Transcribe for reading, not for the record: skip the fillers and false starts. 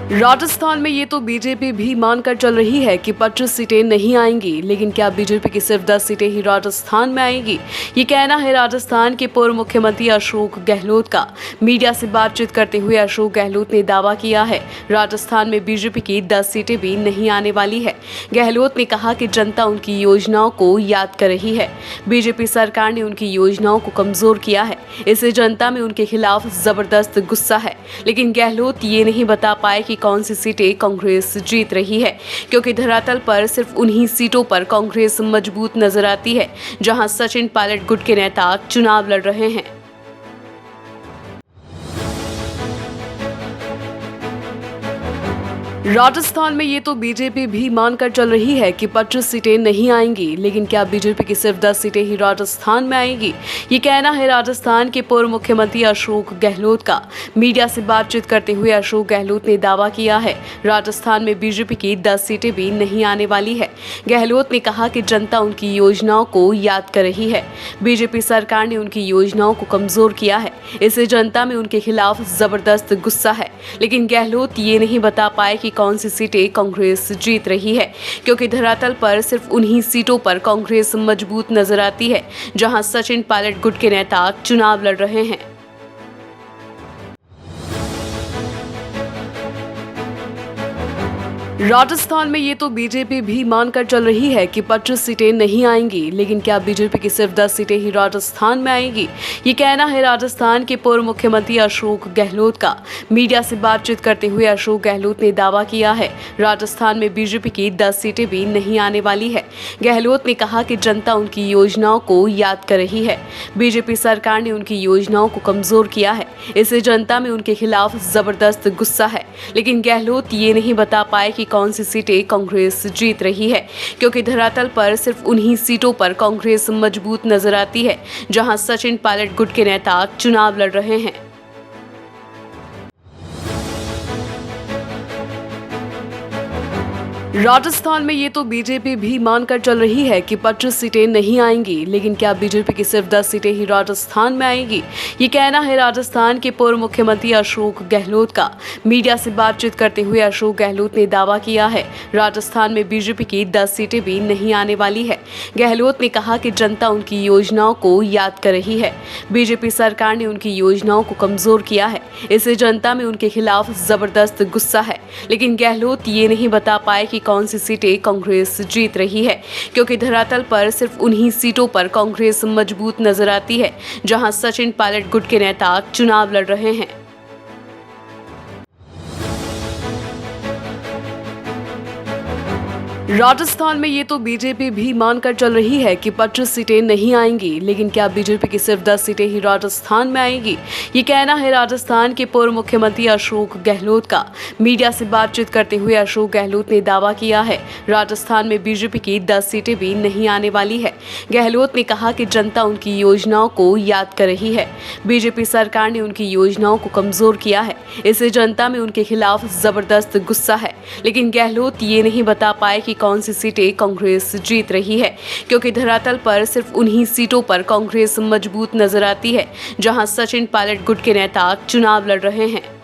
राजस्थान में ये तो बीजेपी भी मानकर चल रही है कि 25 सीटें नहीं आएंगी, लेकिन क्या बीजेपी की सिर्फ 10 सीटें ही राजस्थान में आएंगी? ये कहना है राजस्थान के पूर्व मुख्यमंत्री अशोक गहलोत का। मीडिया से बातचीत करते हुए अशोक गहलोत ने दावा किया है राजस्थान में बीजेपी की 10 सीटें भी नहीं आने वाली है। गहलोत ने कहा कि जनता उनकी योजनाओं को याद कर रही है। बीजेपी सरकार ने उनकी योजनाओं को कमजोर किया है, इससे जनता में उनके खिलाफ जबरदस्त गुस्सा है। लेकिन गहलोत ये नहीं बता पाए कि कौन सी सीटें कांग्रेस जीत रही है, क्योंकि धरातल पर सिर्फ उन्हीं सीटों पर कांग्रेस मजबूत नजर आती है जहां सचिन पायलट गुट के नेता चुनाव लड़ रहे हैं। राजस्थान में ये तो बीजेपी भी मानकर चल रही है कि 25 सीटें नहीं आएंगी, लेकिन क्या बीजेपी की सिर्फ 10 सीटें ही राजस्थान में आएंगी? ये कहना है राजस्थान के पूर्व मुख्यमंत्री अशोक गहलोत का। मीडिया से बातचीत करते हुए अशोक गहलोत ने दावा किया है राजस्थान में बीजेपी की 10 सीटें भी नहीं आने वाली है। गहलोत ने कहा कि जनता उनकी योजनाओं को याद कर रही है। बीजेपी सरकार ने उनकी योजनाओं को कमजोर किया है, इससे जनता में उनके खिलाफ जबरदस्त गुस्सा है। लेकिन गहलोत ये नहीं बता पाए कि कौन सी सीटें कांग्रेस जीत रही है, क्योंकि धरातल पर सिर्फ उन्हीं सीटों पर कांग्रेस मजबूत नजर आती है जहां सचिन पायलट गुट के नेता चुनाव लड़ रहे हैं। राजस्थान में ये तो बीजेपी भी मानकर चल रही है कि 25 सीटें नहीं आएंगी, लेकिन क्या बीजेपी की सिर्फ 10 सीटें ही राजस्थान में आएंगी? ये कहना है राजस्थान के पूर्व मुख्यमंत्री अशोक गहलोत का। मीडिया से बातचीत करते हुए अशोक गहलोत ने दावा किया है राजस्थान में बीजेपी की 10 सीटें भी नहीं आने वाली है। गहलोत ने कहा कि जनता उनकी योजनाओं को याद कर रही है। बीजेपी सरकार ने उनकी योजनाओं को कमजोर किया है, इससे जनता में उनके खिलाफ जबरदस्त गुस्सा है। लेकिन गहलोत ये नहीं बता पाए कि कौन सी सीटें कांग्रेस जीत रही है, क्योंकि धरातल पर सिर्फ उन्हीं सीटों पर कांग्रेस मजबूत नजर आती है जहां सचिन पायलट गुट के नेता चुनाव लड़ रहे हैं। राजस्थान में ये तो बीजेपी भी मानकर चल रही है कि 25 सीटें नहीं आएंगी, लेकिन क्या बीजेपी की सिर्फ 10 सीटें ही राजस्थान में आएंगी? ये कहना है राजस्थान के पूर्व मुख्यमंत्री अशोक गहलोत का। मीडिया से बातचीत करते हुए अशोक गहलोत ने दावा किया है राजस्थान में बीजेपी की 10 सीटें भी नहीं आने वाली है। गहलोत ने कहा कि जनता उनकी योजनाओं को याद कर रही है। बीजेपी सरकार ने उनकी योजनाओं को कमजोर किया है, इससे जनता में उनके खिलाफ जबरदस्त गुस्सा है। लेकिन गहलोत ये नहीं बता पाए कि कौन सी सीटें कांग्रेस जीत रही है, क्योंकि धरातल पर सिर्फ उन्हीं सीटों पर कांग्रेस मजबूत नजर आती है जहां सचिन पायलट गुट के नेता चुनाव लड़ रहे हैं। राजस्थान में ये तो बीजेपी भी मानकर चल रही है कि 25 सीटें नहीं आएंगी, लेकिन क्या बीजेपी की सिर्फ 10 सीटें ही राजस्थान में आएंगी? ये कहना है राजस्थान के पूर्व मुख्यमंत्री अशोक गहलोत का। मीडिया से बातचीत करते हुए अशोक गहलोत ने दावा किया है राजस्थान में बीजेपी की 10 सीटें भी नहीं आने वाली है। गहलोत ने कहा कि जनता उनकी योजनाओं को याद कर रही है। बीजेपी सरकार ने उनकी योजनाओं को कमजोर किया है, इससे जनता में उनके खिलाफ जबरदस्त गुस्सा है। लेकिन गहलोत ये नहीं बता पाए कि कौन सी सीटें कांग्रेस जीत रही है, क्योंकि धरातल पर सिर्फ उन्हीं सीटों पर कांग्रेस मजबूत नजर आती है जहां सचिन पायलट गुट के नेता चुनाव लड़ रहे हैं।